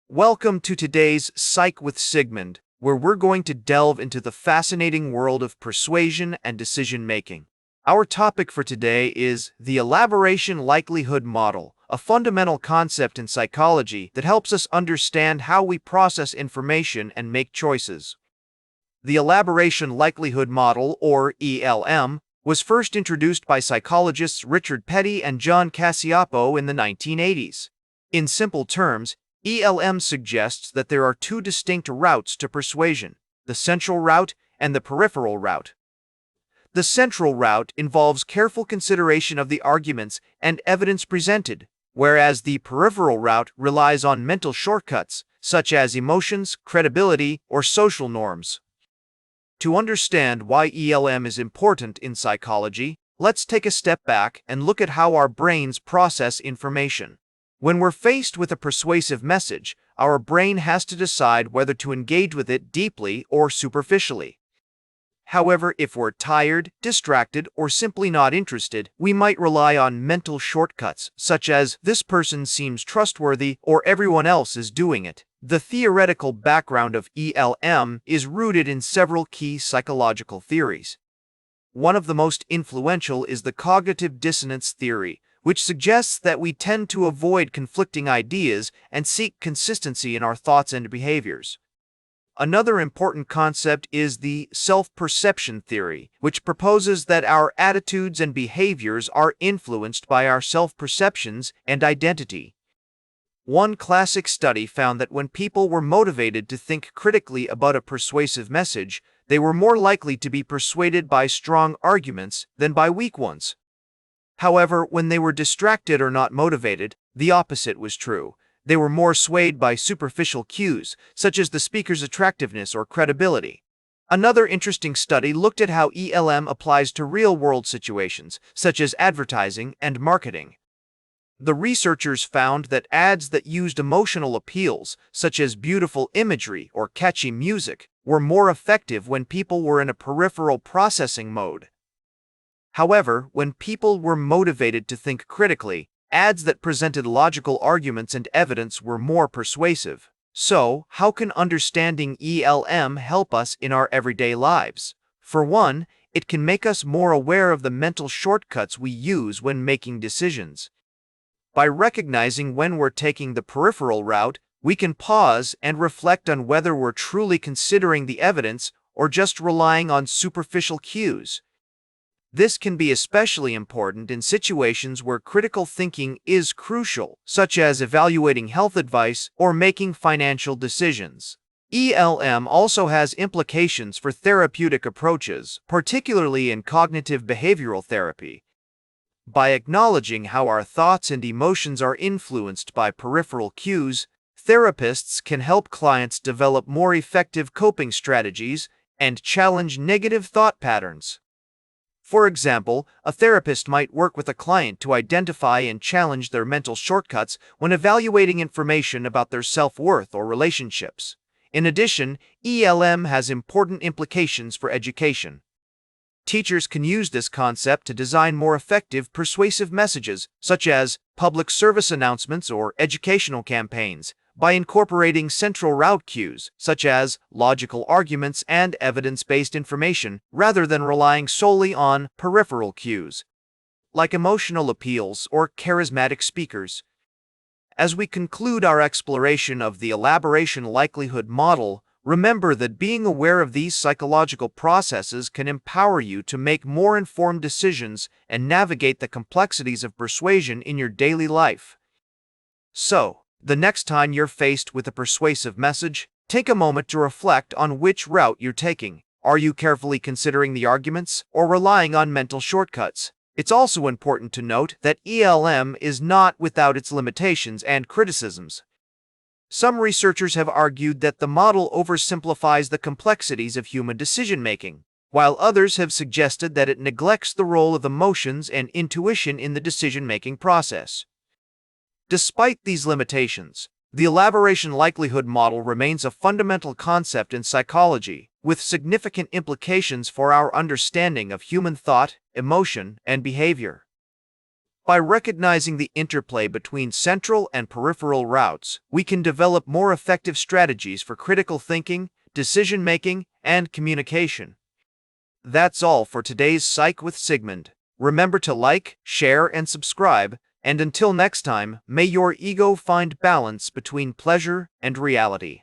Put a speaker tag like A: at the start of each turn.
A: Welcome to today's Psych with Sigmund, where we're going to delve into the fascinating world of persuasion and decision-making. Our topic for today is the elaboration likelihood model, a fundamental concept in psychology that helps us understand how we process information and make choices. The elaboration likelihood model, or ELM, was first introduced by psychologists Richard Petty and John Cacioppo in the 1980s. In simple terms, ELM suggests that there are two distinct routes to persuasion, the central route and the peripheral route. The central route involves careful consideration of the arguments and evidence presented, whereas the peripheral route relies on mental shortcuts, such as emotions, credibility, or social norms. To understand why ELM is important in psychology, let's take a step back and look at how our brains process information. When we're faced with a persuasive message, our brain has to decide whether to engage with it deeply or superficially. However, if we're tired, distracted, or simply not interested, we might rely on mental shortcuts, such as "this person seems trustworthy" or "everyone else is doing it." The theoretical background of ELM is rooted in several key psychological theories. One of the most influential is the cognitive dissonance theory, which suggests that we tend to avoid conflicting ideas and seek consistency in our thoughts and behaviors. Another important concept is the self-perception theory, which proposes that our attitudes and behaviors are influenced by our self-perceptions and identity. One classic study found that when people were motivated to think critically about a persuasive message, they were more likely to be persuaded by strong arguments than by weak ones. However, when they were distracted or not motivated, the opposite was true. They were more swayed by superficial cues, such as the speaker's attractiveness or credibility. Another interesting study looked at how ELM applies to real-world situations, such as advertising and marketing. The researchers found that ads that used emotional appeals, such as beautiful imagery or catchy music, were more effective when people were in a peripheral processing mode. However, when people were motivated to think critically, ads that presented logical arguments and evidence were more persuasive. So, how can understanding ELM help us in our everyday lives? For one, it can make us more aware of the mental shortcuts we use when making decisions. By recognizing when we're taking the peripheral route, we can pause and reflect on whether we're truly considering the evidence or just relying on superficial cues. This can be especially important in situations where critical thinking is crucial, such as evaluating health advice or making financial decisions. ELM also has implications for therapeutic approaches, particularly in cognitive behavioral therapy. By acknowledging how our thoughts and emotions are influenced by peripheral cues, therapists can help clients develop more effective coping strategies and challenge negative thought patterns. For example, a therapist might work with a client to identify and challenge their mental shortcuts when evaluating information about their self-worth or relationships. In addition, ELM has important implications for education. Teachers can use this concept to design more effective persuasive messages, such as public service announcements or educational campaigns, by incorporating central route cues, such as logical arguments and evidence-based information, rather than relying solely on peripheral cues, like emotional appeals or charismatic speakers. As we conclude our exploration of the elaboration likelihood model, remember that being aware of these psychological processes can empower you to make more informed decisions and navigate the complexities of persuasion in your daily life. So, the next time you're faced with a persuasive message, take a moment to reflect on which route you're taking. Are you carefully considering the arguments or relying on mental shortcuts? It's also important to note that ELM is not without its limitations and criticisms. Some researchers have argued that the model oversimplifies the complexities of human decision-making, while others have suggested that it neglects the role of emotions and intuition in the decision-making process. Despite these limitations, the elaboration likelihood model remains a fundamental concept in psychology, with significant implications for our understanding of human thought, emotion, and behavior. By recognizing the interplay between central and peripheral routes, we can develop more effective strategies for critical thinking, decision-making, and communication. That's all for today's Psych with Sigmund. Remember to like, share, and subscribe, and until next time, may your ego find balance between pleasure and reality.